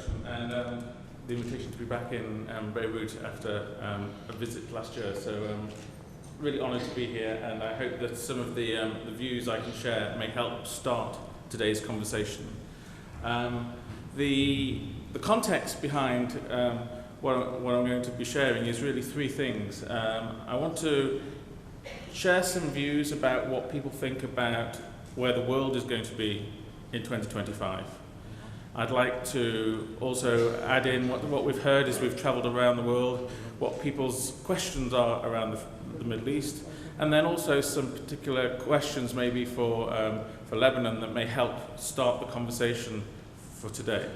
introduction and the invitation to be back in Beirut after a visit last year. So really honoured to be here, and I hope that some of the views I can share may help start today's conversation. The context behind what I'm going to be sharing is really three things. I want to share some views about what people think about where the world is going to be in 2025. I'd like to also add in what we've heard as we've travelled around the world, what people's questions are around the Middle East, and then also some particular questions maybe for Lebanon that may help start the conversation for today.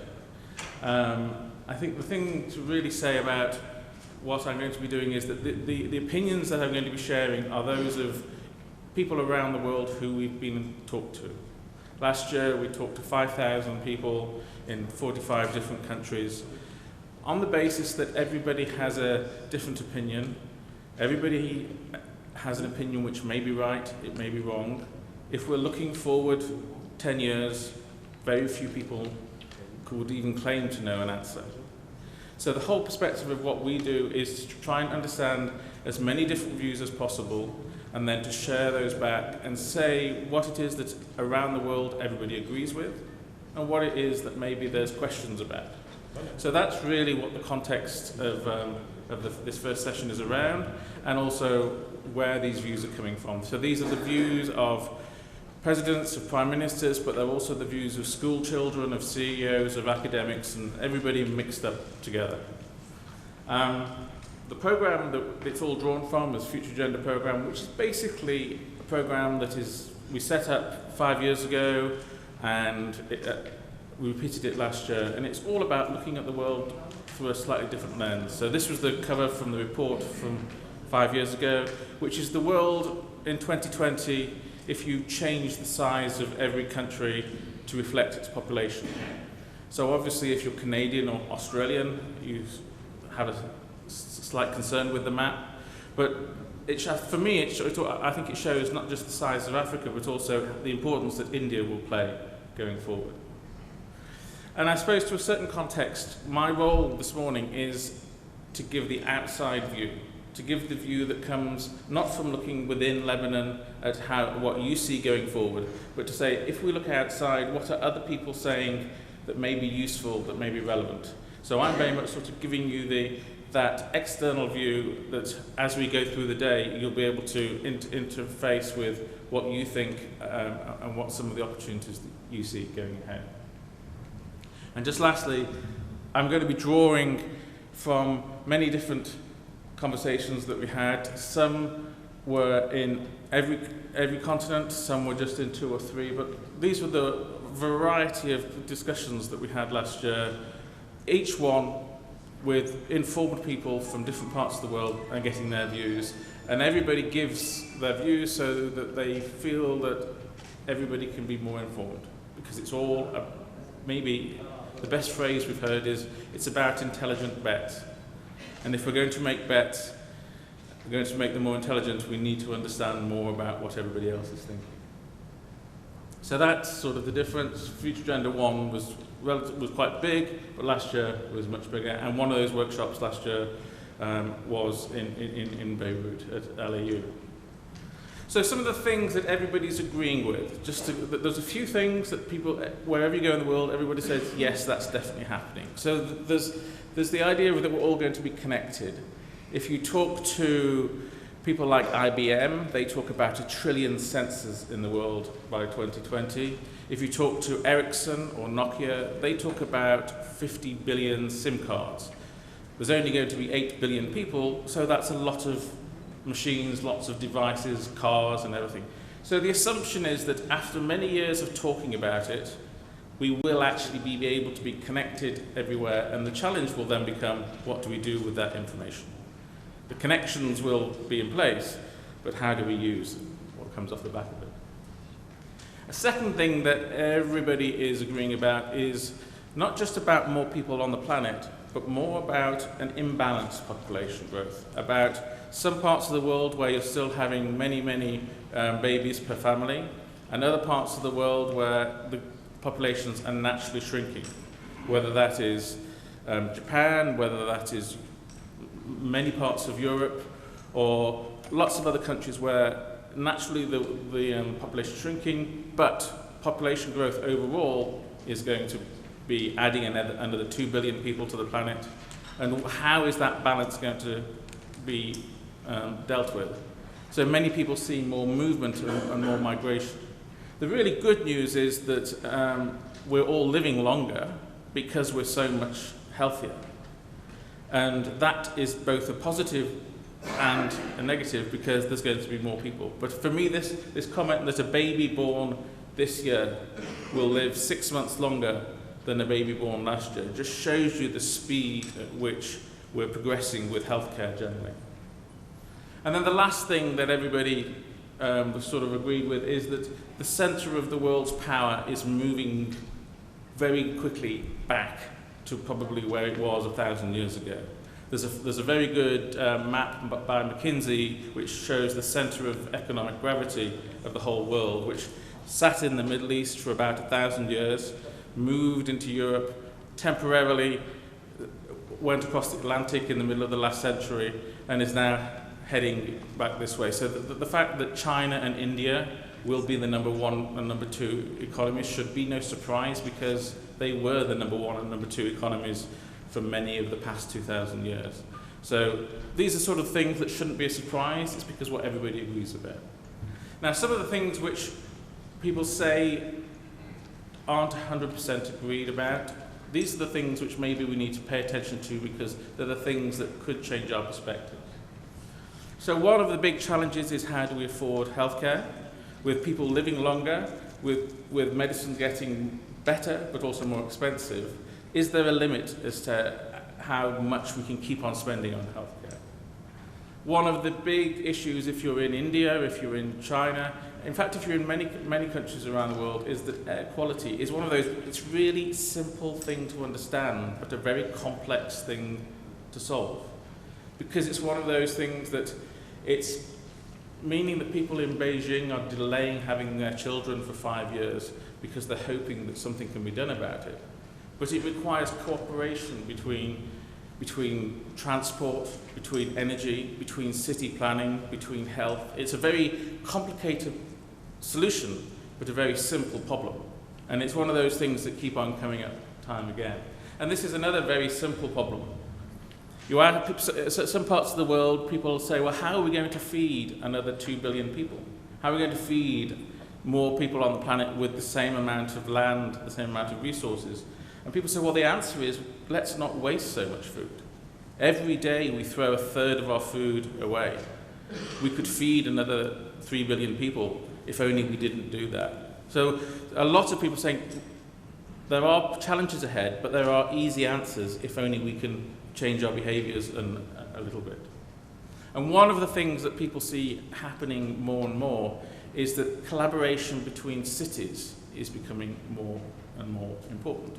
I think the thing to really say about what I'm going to be doing is that the opinions that I'm going to be sharing are those of people around the world who we've been talked to. Last year we talked to 5,000 people in 45 different countries on the basis that everybody has a different opinion. Everybody has an opinion which may be right, it may be wrong. If we're looking forward 10 years, very few people could even claim to know an answer. So the whole perspective of what we do is to try and understand as many different views as possible, and then to share those back and say what it is that around the world everybody agrees with and what it is that maybe there's questions about. So that's really what the context of this first session is around, and also where these views are coming from. So these are the views of presidents, of prime ministers, but they're also the views of school children, of CEOs, of academics, and everybody mixed up together. The program that it's all drawn from is Future Gender Program, which is basically a program that we set up 5 years ago, and we repeated it last year, and it's all about looking at the world through a slightly different lens. So this was the cover from the report from 5 years ago, which is the world in 2020 if you change the size of every country to reflect its population. So obviously if you're Canadian or Australian, you have a slight concern with the map, but for me, I think it shows not just the size of Africa, but also the importance that India will play going forward. And I suppose to a certain context, my role this morning is to give the outside view, to give the view that comes not from looking within Lebanon at what you see going forward, but to say, if we look outside, what are other people saying that may be useful, that may be relevant? So I'm very much sort of giving you that external view that as we go through the day, you'll be able to interface with what you think and what some of the opportunities that you see going ahead. And just lastly, I'm going to be drawing from many different conversations that we had. Some were in every continent, some were just in 2 or 3, but these were the variety of discussions that we had last year, each one with informed people from different parts of the world and getting their views. And everybody gives their views so that they feel that everybody can be more informed, because it's all, maybe the best phrase we've heard is, it's about intelligent bets. And if we're going to make bets, we're going to make them more intelligent, we need to understand more about what everybody else is thinking. So that's sort of the difference. Future Gender 1 was quite big, but last year was much bigger. And one of those workshops last year was in Beirut at LAU. So some of the things that everybody's agreeing with, there's a few things that people, wherever you go in the world, everybody says, yes, that's definitely happening. So there's the idea that we're all going to be connected. If you talk to people like IBM, they talk about 1 trillion sensors in the world by 2020. If you talk to Ericsson or Nokia, they talk about 50 billion SIM cards. There's only going to be 8 billion people, so that's a lot of machines, lots of devices, cars and everything. So the assumption is that after many years of talking about it, we will actually be able to be connected everywhere, and the challenge will then become, what do we do with that information? The connections will be in place, but how do we use what comes off the back of it? A second thing that everybody is agreeing about is not just about more people on the planet, but more about an imbalanced population growth, about some parts of the world where you're still having many babies per family, and other parts of the world where the populations are naturally shrinking. whether that is Japan, whether that is many parts of Europe, or lots of other countries where naturally the population is shrinking, but population growth overall is going to be adding another 2 billion people to the planet. And how is that balance going to be dealt with? So many people see more movement and more migration. The really good news is that we're all living longer because we're so much healthier. And that is both a positive and a negative because there's going to be more people. But for me, this comment that a baby born this year will live 6 months longer than a baby born last year just shows you the speed at which we're progressing with healthcare generally. And then the last thing that everybody sort of agreed with is that the centre of the world's power is moving very quickly back to probably where it was 1,000 years ago. There's a very good map by McKinsey which shows the centre of economic gravity of the whole world, which sat in the Middle East for about 1,000 years, moved into Europe temporarily, went across the Atlantic in the middle of the last century, and is now heading back this way. So the fact that China and India will be the number 1 and number 2 economies should be no surprise because they were the number 1 and number 2 economies for many of the past 2,000 years. So these are sort of things that shouldn't be a surprise. It's because what everybody agrees about. Now, some of the things which people say aren't 100% agreed about, these are the things which maybe we need to pay attention to because they're the things that could change our perspective. So one of the big challenges is how do we afford healthcare with people living longer, with medicine getting better but also more expensive. Is there a limit as to how much we can keep on spending on healthcare? One of the big issues if you're in India, if you're in China, in fact if you're in many countries around the world, is that air quality is one of those, it's really simple thing to understand but a very complex thing to solve. Because it's one of those things that it's meaning that people in Beijing are delaying having their children for 5 years because they're hoping that something can be done about it. But it requires cooperation between transport, between energy, between city planning, between health. It's a very complicated solution, but a very simple problem. And it's one of those things that keep on coming up time again. And this is another very simple problem. Some parts of the world, people say, well, how are we going to feed another 2 billion people? How are we going to feed more people on the planet with the same amount of land, the same amount of resources? And people say, well, the answer is, let's not waste so much food. Every day we throw 1/3 of our food away. We could feed another 3 billion people if only we didn't do that. So a lot of people saying, there are challenges ahead, but there are easy answers if only we can change our behaviours a little bit. And one of the things that people see happening more and more is that collaboration between cities is becoming more and more important.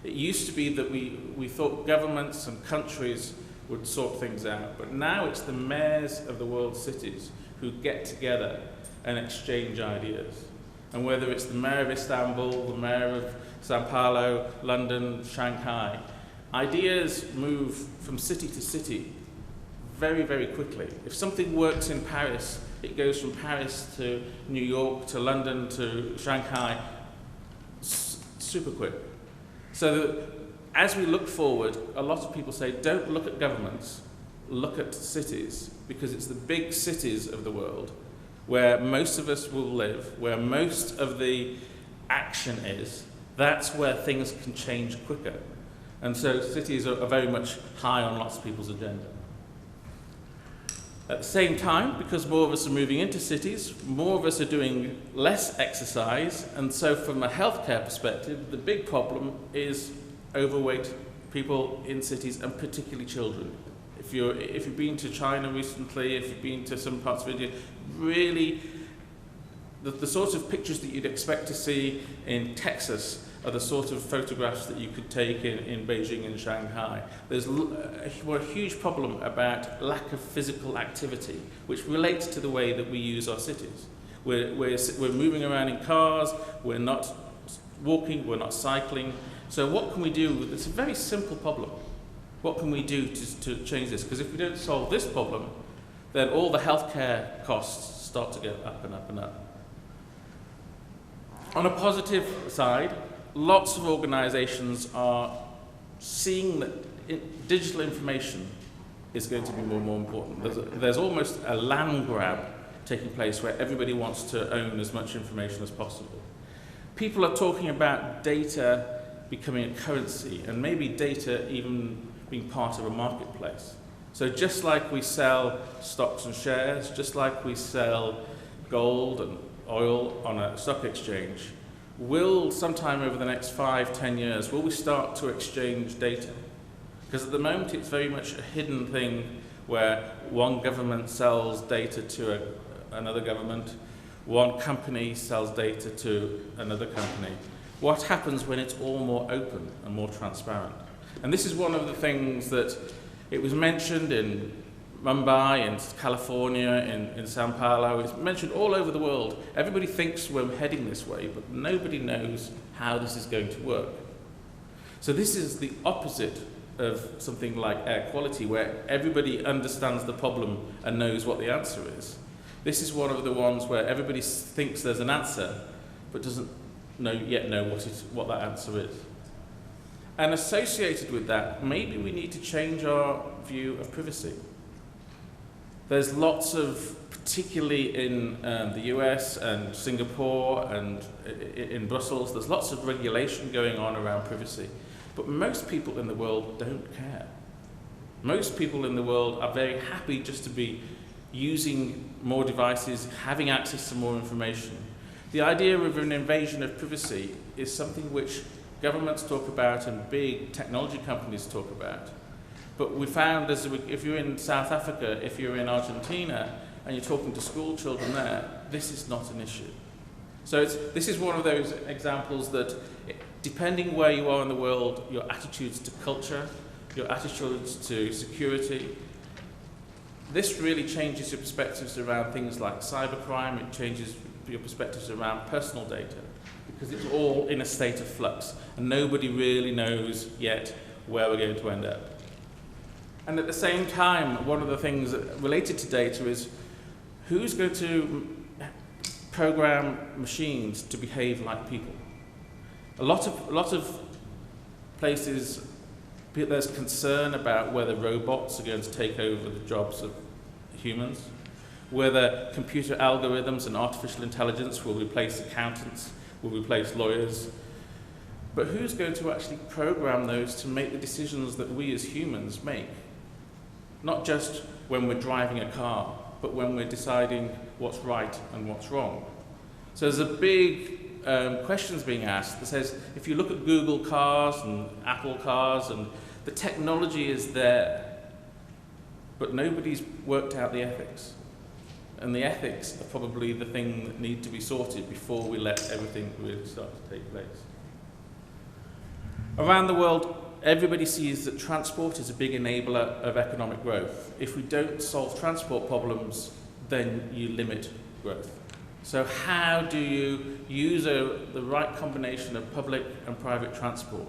It used to be that we thought governments and countries would sort things out, but now it's the mayors of the world's cities who get together and exchange ideas. And whether it's the mayor of Istanbul, the mayor of Sao Paulo, London, Shanghai, ideas move from city to city very, very quickly. If something works in Paris, it goes from Paris to New York, to London, to Shanghai, super quick. So as we look forward, a lot of people say, don't look at governments, look at cities, because it's the big cities of the world where most of us will live, where most of the action is. That's where things can change quicker. And so cities are very much high on lots of people's agenda. At the same time, because more of us are moving into cities, more of us are doing less exercise, and so from a healthcare perspective, the big problem is overweight people in cities, and particularly children. If you've been to China recently, if you've been to some parts of India, really the sorts of pictures that you'd expect to see in Texas are the sort of photographs that you could take in Beijing and Shanghai. There's a huge problem about lack of physical activity, which relates to the way that we use our cities. We're moving around in cars, we're not walking, we're not cycling. So what can we do? It's a very simple problem. What can we do to change this? Because if we don't solve this problem, then all the healthcare costs start to go up and up and up. On a positive side, lots of organizations are seeing that digital information is going to be more and more important. There's almost a land grab taking place where everybody wants to own as much information as possible. People are talking about data becoming a currency, and maybe data even being part of a marketplace. So just like we sell stocks and shares, just like we sell gold and oil on a stock exchange, will sometime over the next 5-10 years, will we start to exchange data? Because at the moment it's very much a hidden thing where one government sells data to another government, one company sells data to another company. What happens when it's all more open and more transparent? And this is one of the things that it was mentioned in Mumbai, in California, in Sao Paulo. It's mentioned all over the world. Everybody thinks we're heading this way, but nobody knows how this is going to work. So this is the opposite of something like air quality, where everybody understands the problem and knows what the answer is. This is one of the ones where everybody thinks there's an answer, but doesn't yet know what that answer is. And associated with that, maybe we need to change our view of privacy. There's lots of, particularly in the US and Singapore and in Brussels, there's lots of regulation going on around privacy. But most people in the world don't care. Most people in the world are very happy just to be using more devices, having access to more information. The idea of an invasion of privacy is something which governments talk about and big technology companies talk about. But we found, if you're in South Africa, if you're in Argentina, and you're talking to school children there, this is not an issue. So this is one of those examples that, depending where you are in the world, your attitudes to culture, your attitudes to security, this really changes your perspectives around things like cybercrime. It changes your perspectives around personal data, because it's all in a state of flux, and nobody really knows yet where we're going to end up. And at the same time, one of the things related to data is who's going to program machines to behave like people. A lot of places, there's concern about whether robots are going to take over the jobs of humans, whether computer algorithms and artificial intelligence will replace accountants, will replace lawyers. But who's going to actually program those to make the decisions that we as humans make? Not just when we're driving a car, but when we're deciding what's right and what's wrong. So there's a big questions being asked that says, if you look at Google cars and Apple cars, and the technology is there, but nobody's worked out the ethics. And the ethics are probably the thing that need to be sorted before we let everything really start to take place. Around the world, everybody sees that transport is a big enabler of economic growth. If we don't solve transport problems, then you limit growth. So how do you use the right combination of public and private transport?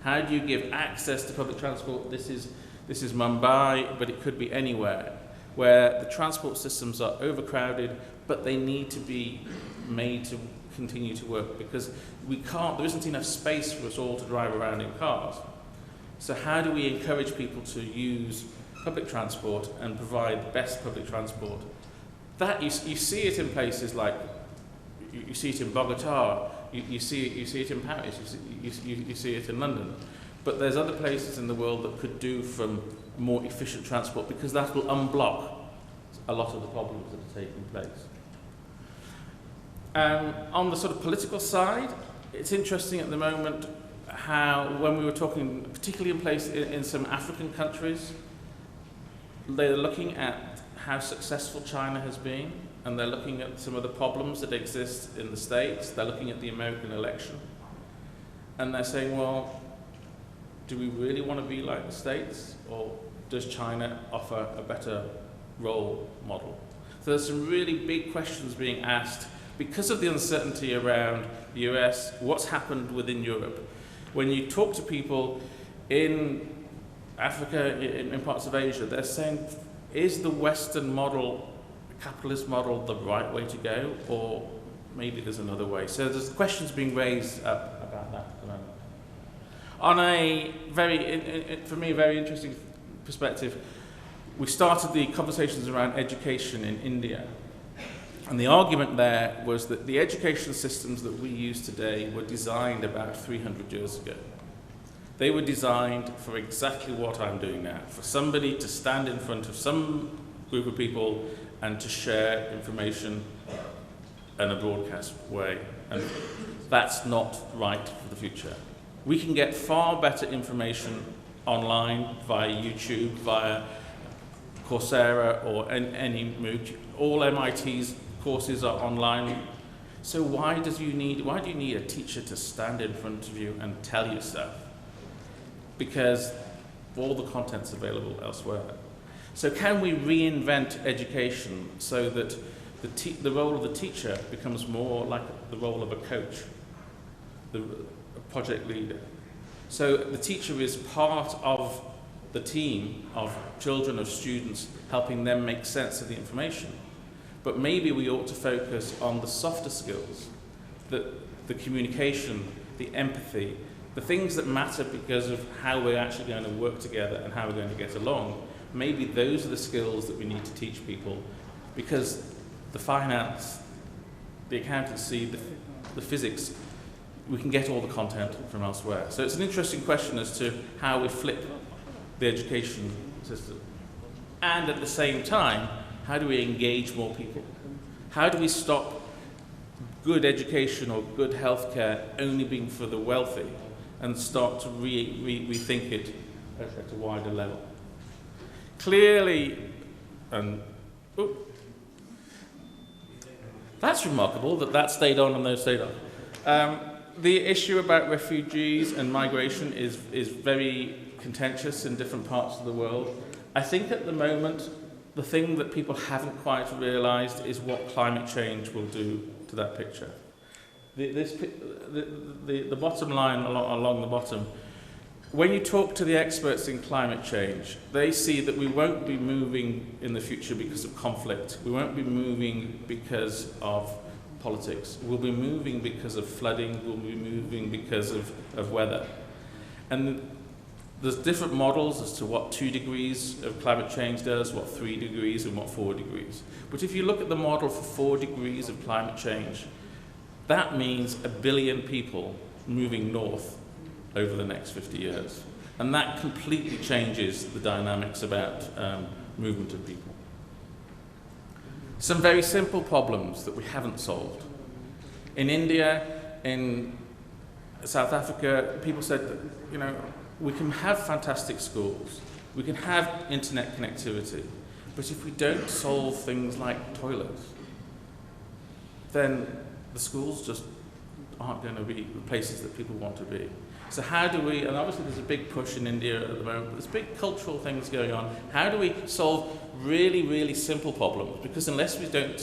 How do you give access to public transport? This is Mumbai, but it could be anywhere, where the transport systems are overcrowded, but they need to be made to continue to work, because there isn't enough space for us all to drive around in cars. So how do we encourage people to use public transport and provide the best public transport? That you see it in places like, you see it in Bogota, you see it in Paris, you see it in London. But there's other places in the world that could do from more efficient transport, because that will unblock a lot of the problems that are taking place. On the sort of political side, it's interesting at the moment how, when we were talking, particularly in some African countries, they're looking at how successful China has been, and they're looking at some of the problems that exist in the States. They're looking at the American election, and they're saying, well, do we really want to be like the States, or does China offer a better role model? So there's some really big questions being asked Because of the uncertainty around the US, what's happened within Europe. When you talk to people in Africa, in parts of Asia, they're saying, is the Western model, the capitalist model, the right way to go, or maybe there's another way? So there's questions being raised about that at the moment. On a for me, very interesting perspective, we started the conversations around education in India. And the argument there was that the education systems that we use today were designed about 300 years ago. They were designed for exactly what I'm doing now, for somebody to stand in front of some group of people and to share information in a broadcast way. And that's not right for the future. We can get far better information online via YouTube, via Coursera, or any MOOC. All MIT's courses are online. So why do you need a teacher to stand in front of you and tell you stuff? Because all the content's available elsewhere. So can we reinvent education so that the role of the teacher becomes more like the role of a coach, a project leader? So the teacher is part of the team of children, of students, helping them make sense of the information. But maybe we ought to focus on the softer skills, the communication, the empathy, the things that matter because of how we're actually going to work together and how we're going to get along. Maybe those are the skills that we need to teach people, because the finance, the accountancy, the physics, we can get all the content from elsewhere. So it's an interesting question as to how we flip the education system. And at the same time, how do we engage more people? How do we stop good education or good healthcare only being for the wealthy and start to rethink it at a wider level? Clearly, that's remarkable that stayed on and those stayed on. The issue about refugees and migration is very contentious in different parts of the world. I think at the moment, the thing that people haven't quite realised is what climate change will do to that picture. The bottom line along the bottom, when you talk to the experts in climate change, they see that we won't be moving in the future because of conflict. We won't be moving because of politics. We'll be moving because of flooding. We'll be moving because of weather. And there's different models as to what 2 degrees of climate change does, what 3 degrees, and what 4 degrees. But if you look at the model for 4 degrees of climate change, that means 1 billion people moving north over the next 50 years. And that completely changes the dynamics about movement of people. Some very simple problems that we haven't solved. In India, in South Africa, people said that, we can have fantastic schools, we can have internet connectivity, but if we don't solve things like toilets, then the schools just aren't going to be the places that people want to be. So how do we, and obviously there's a big push in India at the moment, but there's big cultural things going on. How do we solve really, really simple problems? Because unless we can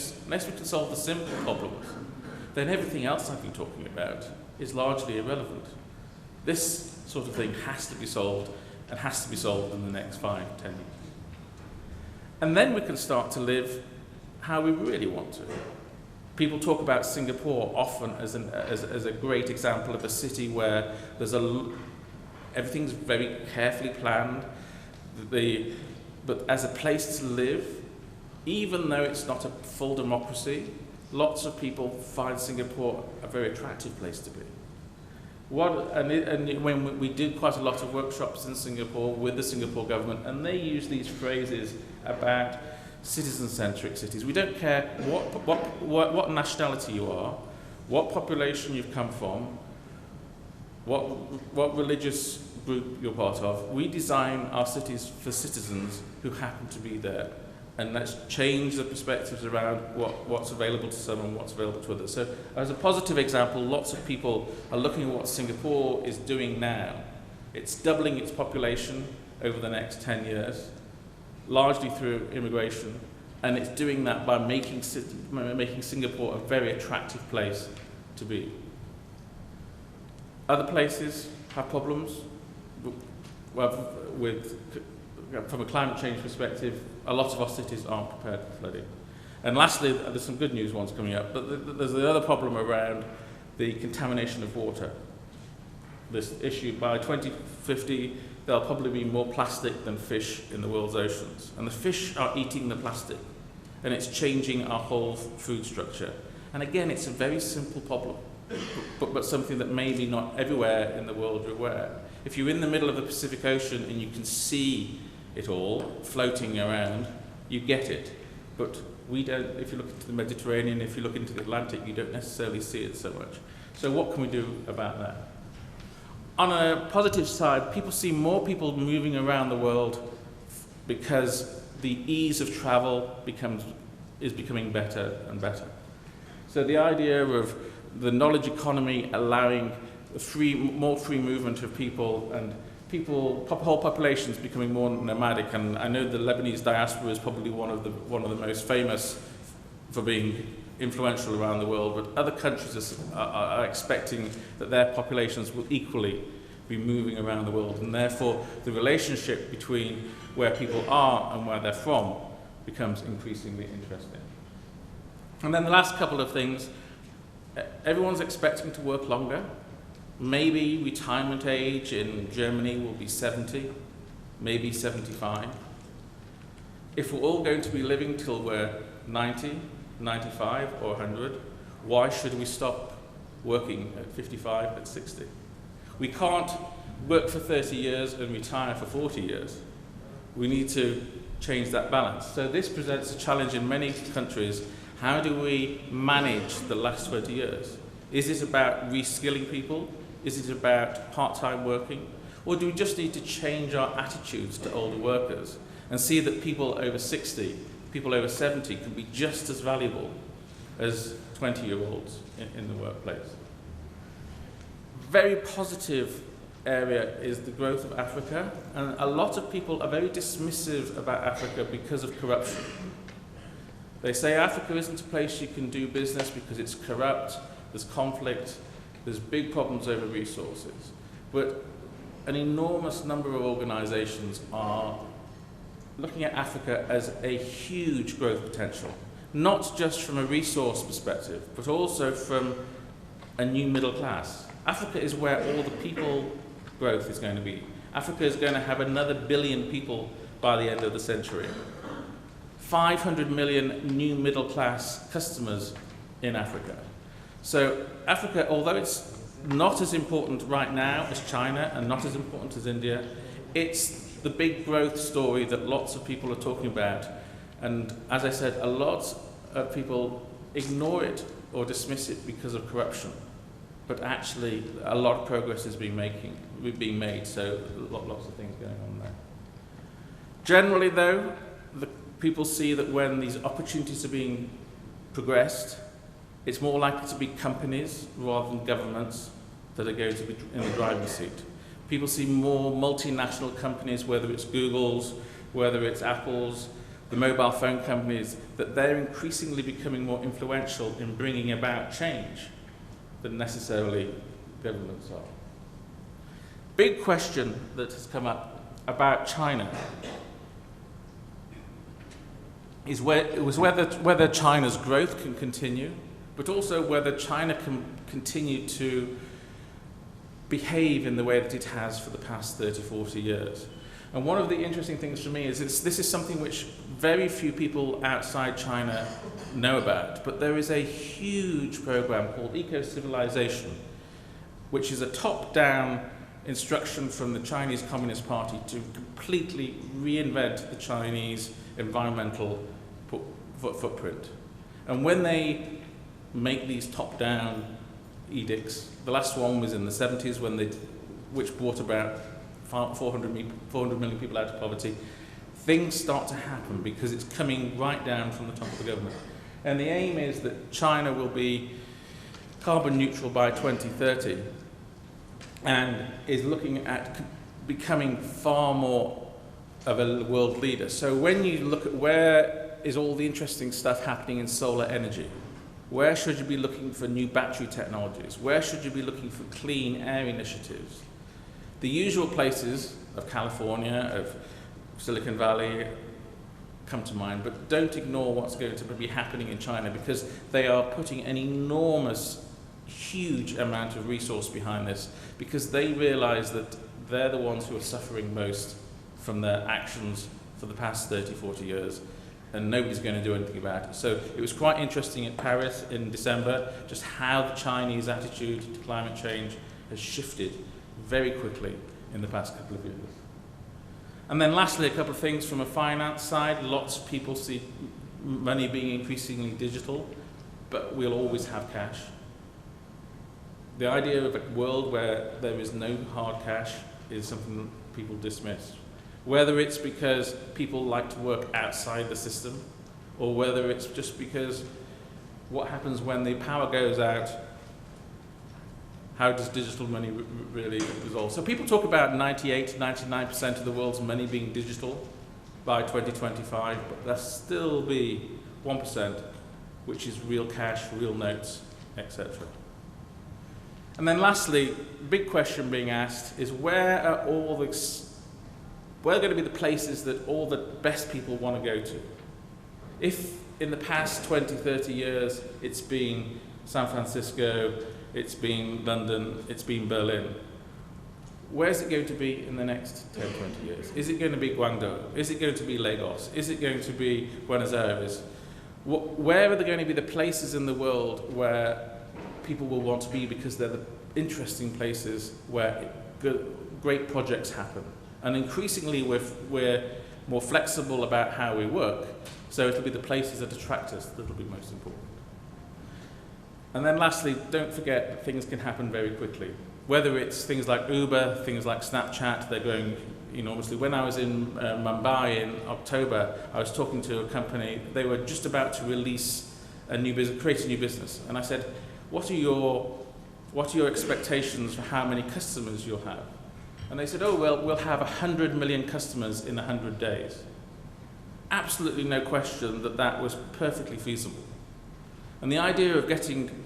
solve the simple problems, then everything else I've been talking about is largely irrelevant. This sort of thing has to be solved, and has to be solved in the next 5, 10 years. And then we can start to live how we really want to. People talk about Singapore often as a great example of a city where everything's very carefully planned, but as a place to live, even though it's not a full democracy, lots of people find Singapore a very attractive place to be. And when we did quite a lot of workshops in Singapore with the Singapore government, and they use these phrases about citizen-centric cities. We don't care what nationality you are, what population you've come from, what religious group you're part of. We design our cities for citizens who happen to be there. And let's change the perspectives around what's available to some and what's available to others. So as a positive example, lots of people are looking at what Singapore is doing now. It's doubling its population over the next 10 years, largely through immigration, And it's doing that by making Singapore a very attractive place to be. Other places have problems. Well, from a climate change perspective, a lot of our cities aren't prepared for flooding. And lastly, there's some good news ones coming up, but there's the other problem around the contamination of water. This issue, by 2050, there'll probably be more plastic than fish in the world's oceans. And the fish are eating the plastic, and it's changing our whole food structure. And again, it's a very simple problem, but something that maybe not everywhere in the world are aware. If you're in the middle of the Pacific Ocean and you can see it all floating around, you get it. But we don't, if you look into the Mediterranean, if you look into the Atlantic, you don't necessarily see it so much. So what can we do about that? On a positive side, people see more people moving around the world because the ease of travel is becoming better and better. So the idea of the knowledge economy allowing more free movement of people, and whole populations becoming more nomadic. And I know the Lebanese diaspora is probably one of the most famous for being influential around the world, but other countries are expecting that their populations will equally be moving around the world, and therefore the relationship between where people are and where they're from becomes increasingly interesting. And then the last couple of things, everyone's expecting to work longer. Maybe retirement age in Germany will be 70, maybe 75. If we're all going to be living till we're 90, 95 or 100, why should we stop working at 55, at 60? We can't work for 30 years and retire for 40 years. We need to change that balance. So this presents a challenge in many countries. How do we manage the last 20 years? Is it about reskilling people? Is it about part-time working? Or do we just need to change our attitudes to older workers and see that people over 60, people over 70 can be just as valuable as 20-year-olds in the workplace? Very positive area is the growth of Africa, and a lot of people are very dismissive about Africa because of corruption. They say Africa isn't a place you can do business because it's corrupt, there's conflict, there's big problems over resources. But an enormous number of organizations are looking at Africa as a huge growth potential, not just from a resource perspective, but also from a new middle class. Africa is where all the people growth is going to be. Africa is going to have another 1 billion people by the end of the century. 500 million new middle class customers in Africa. So Africa, although it's not as important right now as China and not as important as India, it's the big growth story that lots of people are talking about. And as I said, a lot of people ignore it or dismiss it because of corruption. But actually, a lot of progress is being made, so lots of things going on there. Generally, though, people see that when these opportunities are being progressed, it's more likely to be companies rather than governments that are going to be in the driving seat. People see more multinational companies, whether it's Google's, whether it's Apple's, the mobile phone companies, that they're increasingly becoming more influential in bringing about change than necessarily governments are. Big question that has come up about China is whether China's growth can continue, but also whether China can continue to behave in the way that it has for the past 30, 40 years. And one of the interesting things for me is this is something which very few people outside China know about, but there is a huge program called Eco-Civilization, which is a top-down instruction from the Chinese Communist Party to completely reinvent the Chinese environmental footprint. And when they make these top-down edicts, the last one was in the 70s, which brought about 400 million people out of poverty, things start to happen because it's coming right down from the top of the government. And the aim is that China will be carbon neutral by 2030 and is looking at becoming far more of a world leader. So when you look at where is all the interesting stuff happening in solar energy? Where should you be looking for new battery technologies? Where should you be looking for clean air initiatives? The usual places of California, of Silicon Valley come to mind, but don't ignore what's going to be happening in China, because they are putting an enormous, huge amount of resource behind this, because they realize that they're the ones who are suffering most from their actions for the past 30, 40 years, and nobody's going to do anything about it. So it was quite interesting in Paris in December, just how the Chinese attitude to climate change has shifted very quickly in the past couple of years. And then lastly, a couple of things from a finance side. Lots of people see money being increasingly digital, but we'll always have cash. The idea of a world where there is no hard cash is something people dismiss. Whether it's because people like to work outside the system, or whether it's just because what happens when the power goes out, how does digital money really resolve? So people talk about 98, 99% of the world's money being digital by 2025, but there'll still be 1%, which is real cash, real notes, etc. And then lastly, big question being asked is where are going to be the places that all the best people want to go to? If in the past 20, 30 years it's been San Francisco, it's been London, it's been Berlin, where's it going to be in the next 10, 20 years? Is it going to be Guangdong? Is it going to be Lagos? Is it going to be Buenos Aires? Where are there going to be the places in the world where people will want to be, because they're the interesting places where great projects happen? And increasingly we're more flexible about how we work, so it'll be the places that attract us that'll be most important. And then lastly, don't forget that things can happen very quickly. Whether it's things like Uber, things like Snapchat, they're growing enormously. When I was in Mumbai in October, I was talking to a company. They were just about to release a new business, create a new business. And I said, what are your expectations for how many customers you'll have? And they said, oh, well, we'll have 100 million customers in 100 days. Absolutely no question that that was perfectly feasible. And the idea of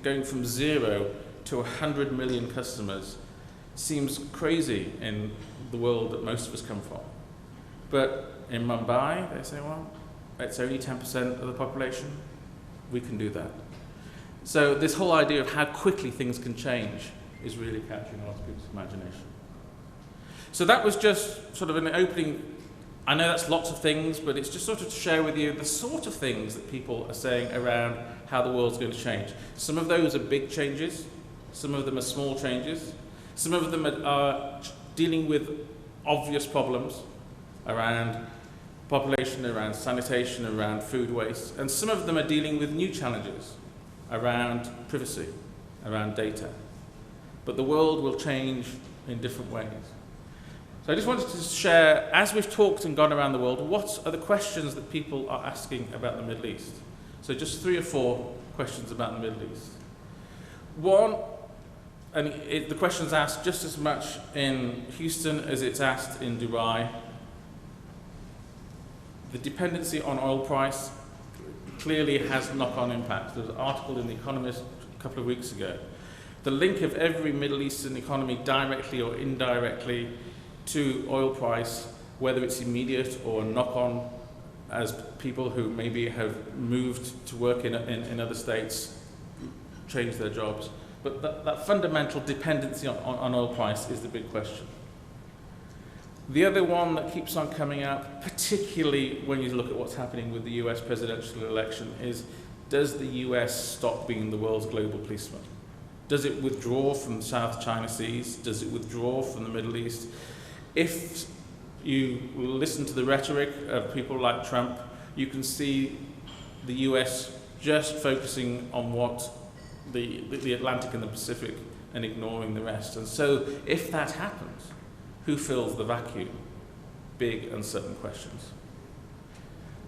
going from 0 to 100 million customers seems crazy in the world that most of us come from. But in Mumbai, they say, well, it's only 10% of the population. We can do that. So this whole idea of how quickly things can change is really capturing a lot of people's imagination. So that was just sort of an opening. I know that's lots of things, but it's just sort of to share with you the sort of things that people are saying around how the world's going to change. Some of those are big changes. Some of them are small changes. Some of them are dealing with obvious problems around population, around sanitation, around food waste. And some of them are dealing with new challenges around privacy, around data. But the world will change in different ways. So I just wanted to share, as we've talked and gone around the world, what are the questions that people are asking about the Middle East? So just 3 or 4 questions about the Middle East. One, and the question's asked just as much in Houston as it's asked in Dubai. The dependency on oil price clearly has knock-on impact. There was an article in The Economist a couple of weeks ago. The link of every Middle Eastern economy directly or indirectly to oil price, whether it's immediate or knock-on, as people who maybe have moved to work in other states change their jobs. But that fundamental dependency on oil price is the big question. The other one that keeps on coming up, particularly when you look at what's happening with the US presidential election, is does the US stop being the world's global policeman? Does it withdraw from the South China Seas? Does it withdraw from the Middle East? If you listen to the rhetoric of people like Trump, you can see the US just focusing on what the Atlantic and the Pacific and ignoring the rest. And so if that happens, who fills the vacuum? Big uncertain questions.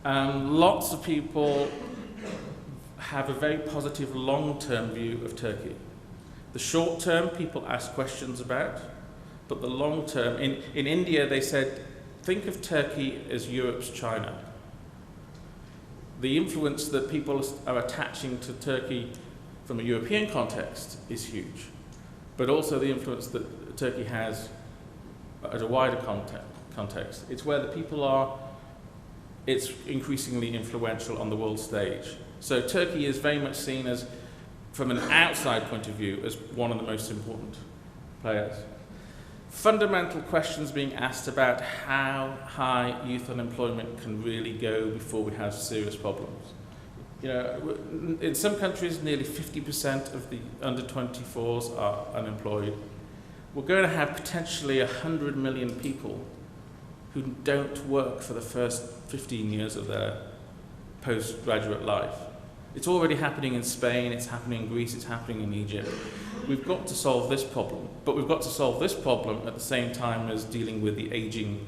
Lots of people have a very positive long-term view of Turkey. The short term people ask questions about, but the long term, in India they said, think of Turkey as Europe's China. The influence that people are attaching to Turkey from a European context is huge, but also the influence that Turkey has at a wider context. It's where the people are, it's increasingly influential on the world stage. So Turkey is very much seen as, from an outside point of view, as one of the most important players. Fundamental questions being asked about how high youth unemployment can really go before we have serious problems. You know, in some countries, nearly 50% of the under 24s are unemployed. We're going to have potentially 100 million people who don't work for the first 15 years of their postgraduate life. It's already happening in Spain, it's happening in Greece, it's happening in Egypt. We've got to solve this problem, but we've got to solve this problem at the same time as dealing with the aging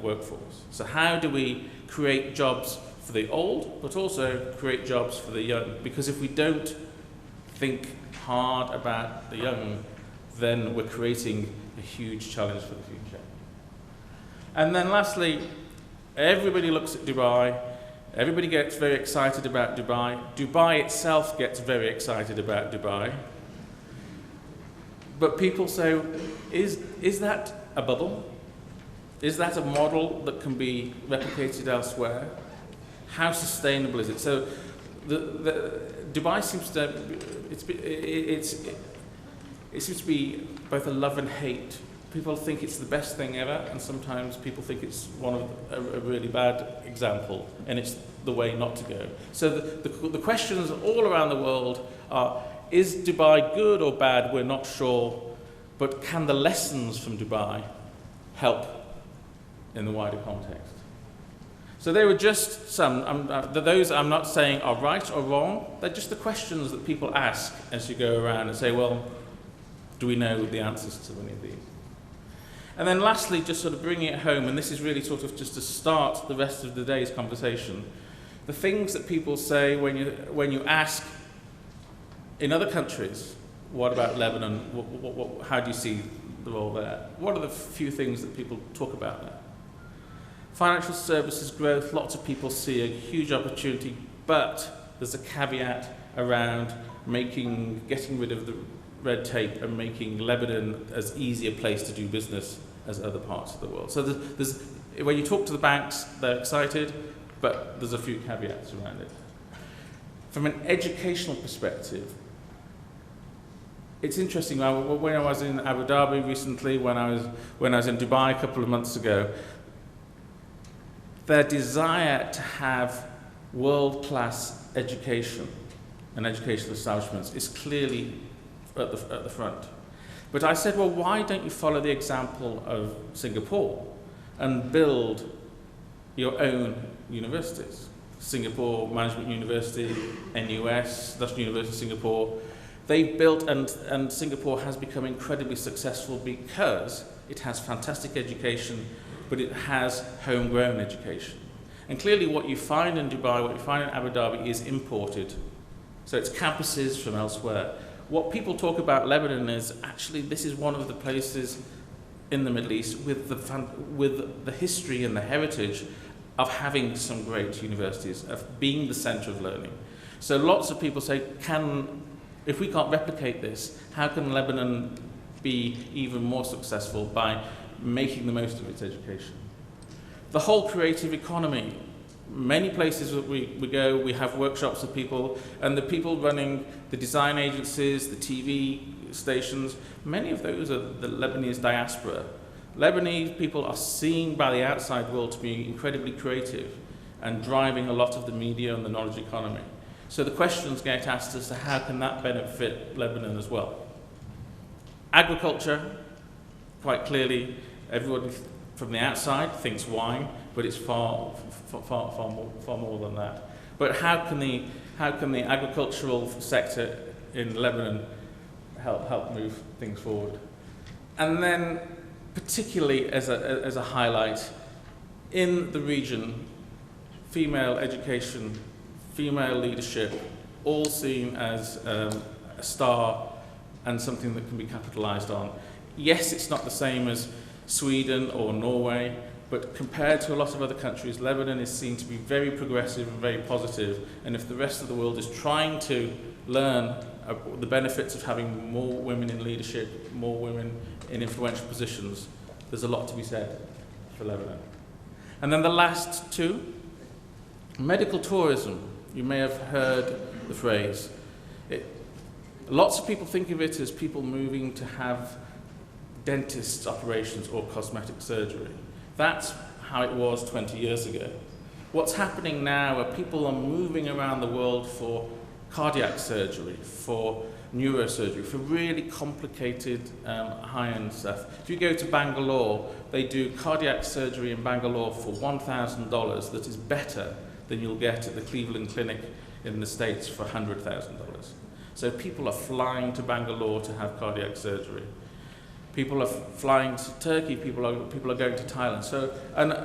workforce. So how do we create jobs for the old, but also create jobs for the young? Because if we don't think hard about the young, then we're creating a huge challenge for the future. And then lastly, everybody looks at Dubai. Everybody gets very excited about Dubai. Dubai itself gets very excited about Dubai. But people say, is that a bubble? Is that a model that can be replicated elsewhere? How sustainable is it? So Dubai seems to, it seems to be both a love and hate. People think it's the best thing ever, and sometimes people think it's one of a really bad example, and it's the way not to go. So the questions all around the world are, is Dubai good or bad? We're not sure, but can the lessons from Dubai help in the wider context? So they were just some, those I'm not saying are right or wrong, they're just the questions that people ask as you go around and say, well, do we know the answers to any of these? And then lastly, just sort of bringing it home, and this is really sort of just to start the rest of the day's conversation, the things that people say when you ask in other countries, what about Lebanon, how do you see the role there? What are the few things that people talk about there? Financial services growth, lots of people see a huge opportunity, but there's a caveat around getting rid of the red tape and making Lebanon as easy a place to do business as other parts of the world. So when you talk to the banks, they're excited, but there's a few caveats around it. From an educational perspective, it's interesting. When I was in Abu Dhabi recently, when I was in Dubai a couple of months ago, their desire to have world-class education and educational establishments is clearly at the front. But I said, well, why don't you follow the example of Singapore and build your own universities? Singapore Management University, NUS, National University of Singapore, they've built, and Singapore has become incredibly successful because it has fantastic education, but it has homegrown education. And clearly what you find in Dubai, what you find in Abu Dhabi is imported. So it's campuses from elsewhere. What people talk about Lebanon is actually this is one of the places in the Middle East with the history and the heritage of having some great universities, of being the center of learning. So lots of people say, if we can't replicate this, how can Lebanon be even more successful by making the most of its education? The whole creative economy. Many places that we go, we have workshops with people, and the people running the design agencies, the TV stations, many of those are the Lebanese diaspora. Lebanese people are seen by the outside world to be incredibly creative and driving a lot of the media and the knowledge economy. So the questions get asked as to how can that benefit Lebanon as well. Agriculture, quite clearly, everyone from the outside thinks wine, but it's far more than that. But how can the agricultural sector in Lebanon help move things forward? And then, particularly as a highlight, in the region, female education, female leadership, all seen as a star and something that can be capitalised on. Yes, it's not the same as Sweden or Norway, But compared to a lot of other countries, Lebanon is seen to be very progressive and very positive. And if the rest of the world is trying to learn the benefits of having more women in leadership, more women in influential positions, there's a lot to be said for Lebanon. And then the last two, medical tourism. You may have heard the phrase. Lots of people think of it as people moving to have dentist operations or cosmetic surgery. That's how it was 20 years ago. What's happening now are people are moving around the world for cardiac surgery, for neurosurgery, for really complicated high-end stuff. If you go to Bangalore, they do cardiac surgery in Bangalore for $1,000 that is better than you'll get at the Cleveland Clinic in the States for $100,000. So people are flying to Bangalore to have cardiac surgery. People are flying to Turkey, people are going to Thailand. So, and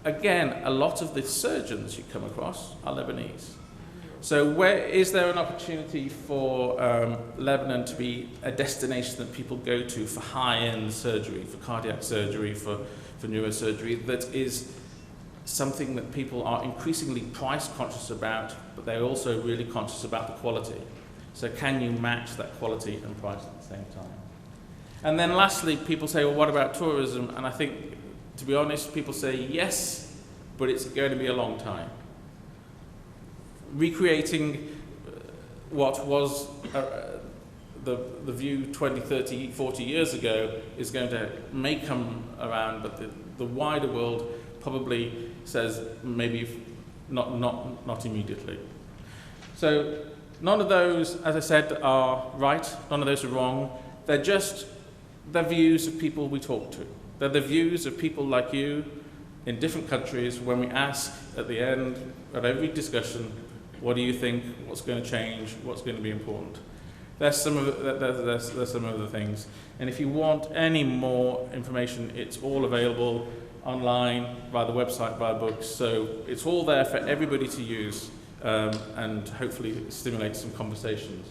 again, a lot of the surgeons you come across are Lebanese. So where is there an opportunity for Lebanon to be a destination that people go to for high-end surgery, for cardiac surgery, for neurosurgery, that is something that people are increasingly price conscious about, but they're also really conscious about the quality. So can you match that quality and price at the same time? And then lastly, people say, well, what about tourism? And I think, to be honest, people say yes, but it's going to be a long time. Recreating what was the view 20, 30, 40 years ago is going to may come around, but the wider world probably says maybe not immediately. So none of those, as I said, are right. None of those are wrong. They're just the views of people we talk to. They're the views of people like you in different countries when we ask at the end of every discussion, what do you think? What's going to change? What's going to be important? There's some of the things. And if you want any more information, it's all available online, via the website, via books. So it's all there for everybody to use and hopefully stimulate some conversations.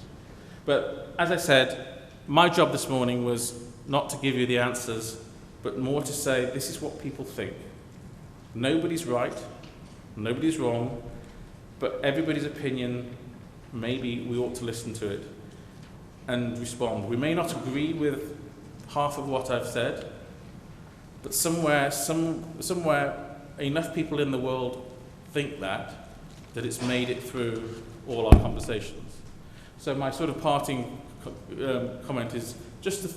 But as I said, my job this morning was not to give you the answers, but more to say this is what people think. Nobody's right, nobody's wrong, but everybody's opinion, maybe we ought to listen to it and respond. We may not agree with half of what I've said, but somewhere enough people in the world think that it's made it through all our conversations. So my sort of parting comment is just to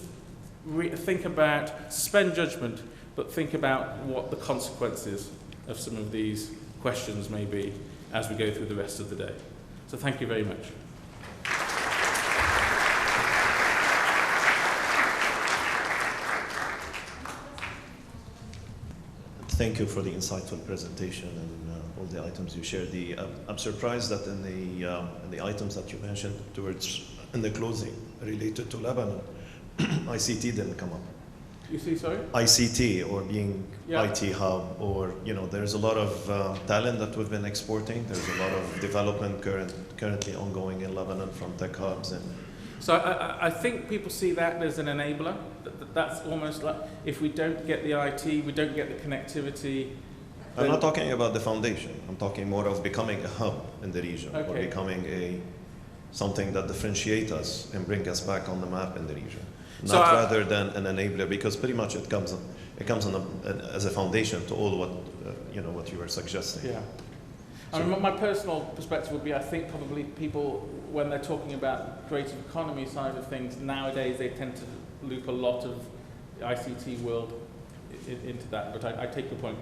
think about, suspend judgment, but think about what the consequences of some of these questions may be as we go through the rest of the day. So thank you very much. Thank you for the insightful presentation and all the items you shared. I'm surprised that in the items that you mentioned in the closing related to Lebanon, ICT didn't come up. You see, sorry? ICT or being IT hub, or there's a lot of talent that we've been exporting. There's a lot of development currently ongoing in Lebanon from tech hubs and. So I think people see that as an enabler. That's almost like if we don't get the IT, we don't get the connectivity. I'm not talking about the foundation. I'm talking more of becoming a hub in the region, or becoming something that differentiates us and bring us back on the map in the region. Not rather than an enabler, because pretty much it comes as a foundation to all what you were suggesting. Yeah. So, I mean, my personal perspective would be, I think probably people, when they're talking about creative economy side of things, nowadays they tend to loop a lot of the ICT world into that. But I take your point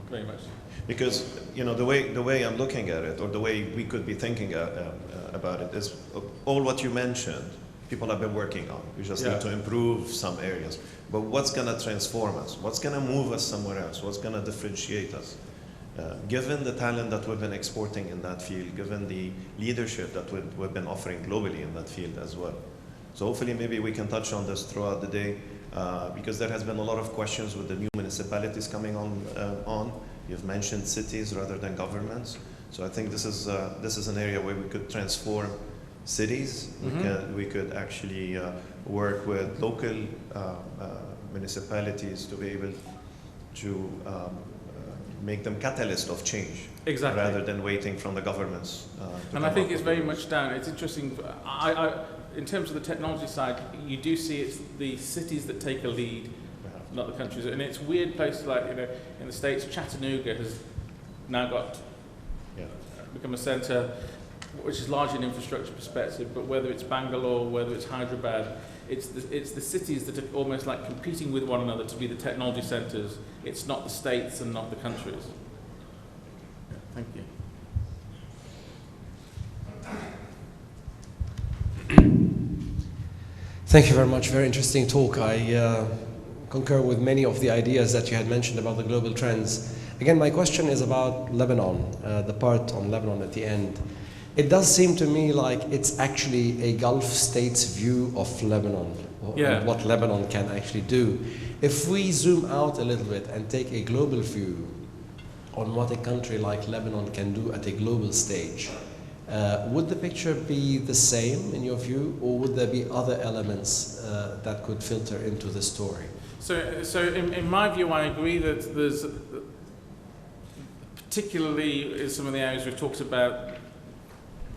very much. Because the way I'm looking at it, or the way we could be thinking about it, is all what you mentioned. People have been working on. We just need to improve some areas. But what's going to transform us? What's going to move us somewhere else? What's going to differentiate us? Given the talent that we've been exporting in that field, given the leadership that we've been offering globally in that field as well. So hopefully maybe we can touch on this throughout the day, because there has been a lot of questions with the new municipalities coming on. You've mentioned cities rather than governments. So I think this is an area where we could transform cities. We could actually work with local municipalities to be able make them catalyst of change. Exactly. Rather than waiting from the governments. And I think it's very much down. It's interesting. In terms of the technology side, you do see it's the cities that take a lead, not the countries. And it's weird places like, in the States, Chattanooga has now become a centre which is largely an infrastructure perspective, but whether it's Bangalore, whether it's Hyderabad, it's the cities that are almost like competing with one another to be the technology centres. It's not the states and not the countries. Thank you. Thank you very much. Very interesting talk. I concur with many of the ideas that you had mentioned about the global trends. Again, my question is about Lebanon, the part on Lebanon at the end. It does seem to me like it's actually a Gulf state's view of Lebanon, and what Lebanon can actually do. If we zoom out a little bit and take a global view on what a country like Lebanon can do at a global stage, would the picture be the same in your view, or would there be other elements that could filter into the story? So in my view, I agree that there's, particularly in some of the areas we've talked about,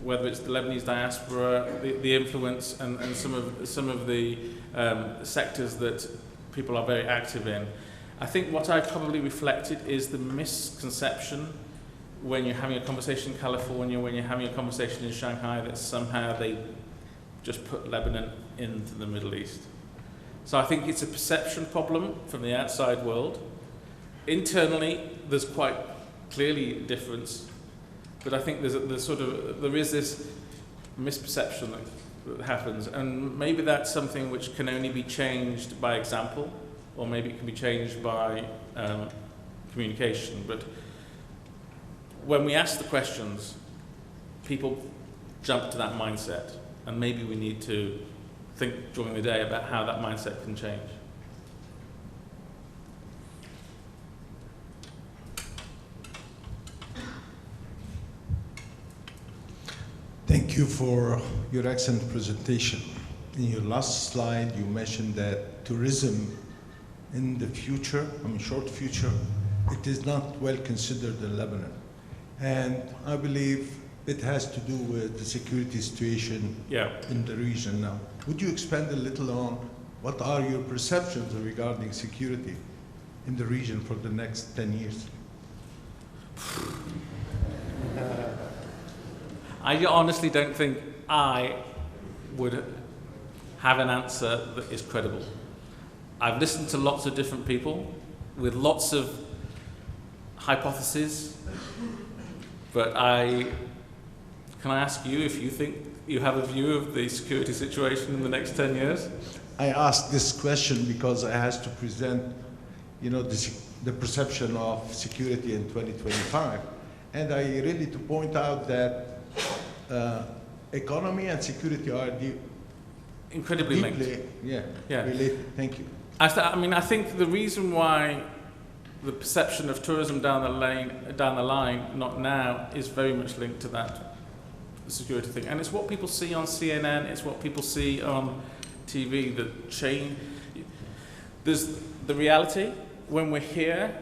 whether it's the Lebanese diaspora, the influence, and some of the sectors that people are very active in. I think what I probably reflected is the misconception when you're having a conversation in California, when you're having a conversation in Shanghai, that somehow they just put Lebanon into the Middle East. So I think it's a perception problem from the outside world. Internally, there's quite clearly a difference, but I think there is this misperception that happens, and maybe that's something which can only be changed by example, or maybe it can be changed by communication. But when we ask the questions, people jump to that mindset, and maybe we need to think during the day about how that mindset can change. Thank you for your excellent presentation. In your last slide, you mentioned that tourism in the future, short future, it is not well considered in Lebanon. And I believe it has to do with the security situation in the region now. Would you expand a little on what are your perceptions regarding security in the region for the next 10 years? I honestly don't think I would have an answer that is credible. I've listened to lots of different people with lots of hypotheses, but can I ask you if you think you have a view of the security situation in the next 10 years? I asked this question because I have to present, the perception of security in 2025, and I really to point out that economy and security are incredibly deeply linked. Related. Thank you. I think the reason why the perception of tourism down the line, not now, is very much linked to that security thing. And it's what people see on CNN, it's what people see on TV that change. There's the reality. When we're here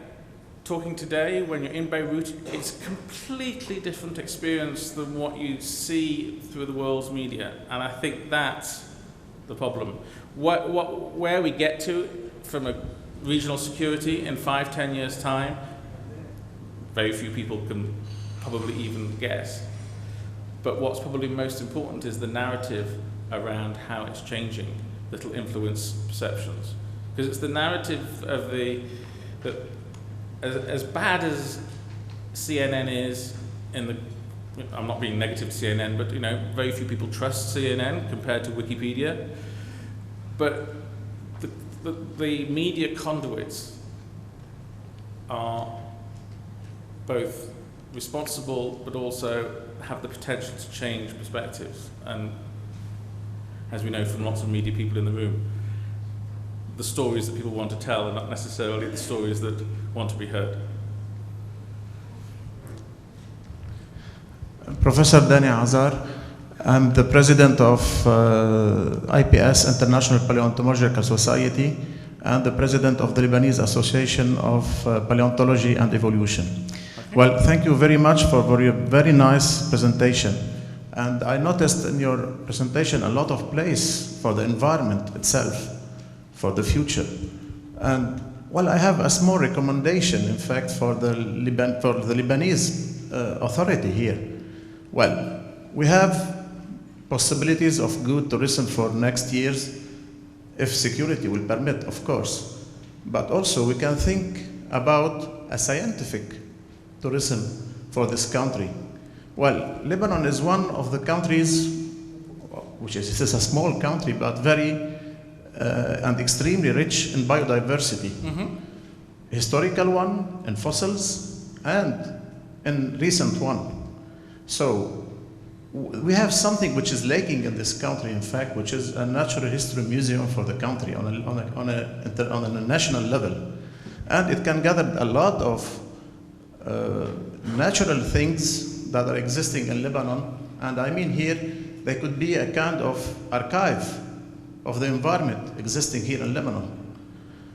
talking today, when you're in Beirut, it's a completely different experience than what you see through the world's media. And I think that's the problem. Where we get to from a regional security in 5-10 years' time, very few people can probably even guess. But what's probably most important is the narrative around how it's changing that'll influence perceptions. Because it's the narrative of that as bad as CNN is, I'm not being negative to CNN, but very few people trust CNN compared to Wikipedia. But the media conduits are both responsible but also have the potential to change perspectives. And as we know from lots of media people in the room, the stories that people want to tell are not necessarily the stories that want to be heard. Professor Dani Azar, I'm the president of IPS, International Paleoentomological Society, and the president of the Lebanese Association of Paleontology and Evolution. Okay. Well, thank you very much for your very nice presentation. And I noticed in your presentation a lot of place for the environment itself, for the future. And well, I have a small recommendation, in fact, for the Lebanese authority here. Well, we have possibilities of good tourism for next years, if security will permit, of course. But also we can think about a scientific tourism for this country. Well, Lebanon is one of the countries, which is a small country, but very and extremely rich in biodiversity. Mm-hmm. Historical one, in fossils, and in recent one. So we have something which is lacking in this country, in fact, which is a natural history museum for the country on a national level. And it can gather a lot of natural things that are existing in Lebanon. And I mean here, there could be a kind of archive of the environment existing here in Lebanon.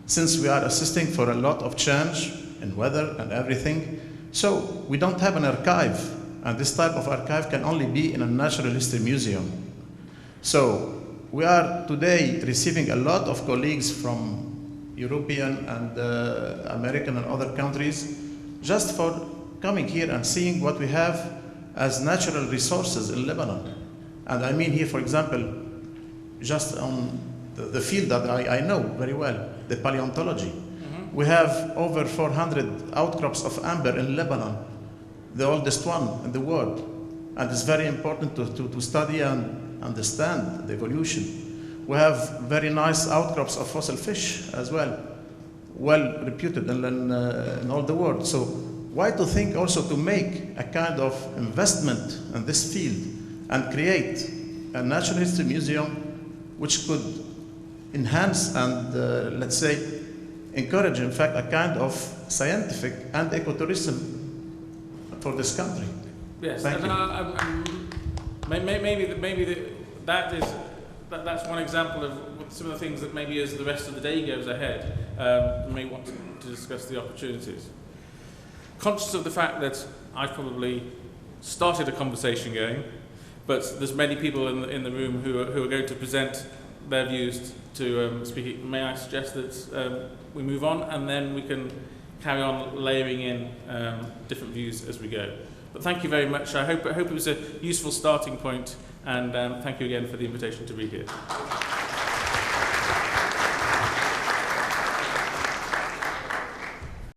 Since we are assisting for a lot of change in weather and everything, so we don't have an archive, and this type of archive can only be in a natural history museum. So we are today receiving a lot of colleagues from European and American and other countries just for coming here and seeing what we have as natural resources in Lebanon. And I mean here, for example, just on the field that I know very well, the paleontology. Mm-hmm. We have over 400 outcrops of amber in Lebanon, the oldest one in the world. And it's very important to study and understand the evolution. We have very nice outcrops of fossil fish as well, well reputed in all the world. So why to think also to make a kind of investment in this field and create a natural history museum which could enhance and, let's say, encourage, in fact, a kind of scientific and ecotourism for this country. Yes, Thank you. That's one example of some of the things that maybe as the rest of the day goes ahead, we may want to discuss the opportunities. Conscious of the fact that I've probably started a conversation going, but there's many people in the room who are going to present their views to speak. May I suggest that we move on and then we can carry on layering in different views as we go. But thank you very much. I hope it was a useful starting point, and thank you again for the invitation to be here.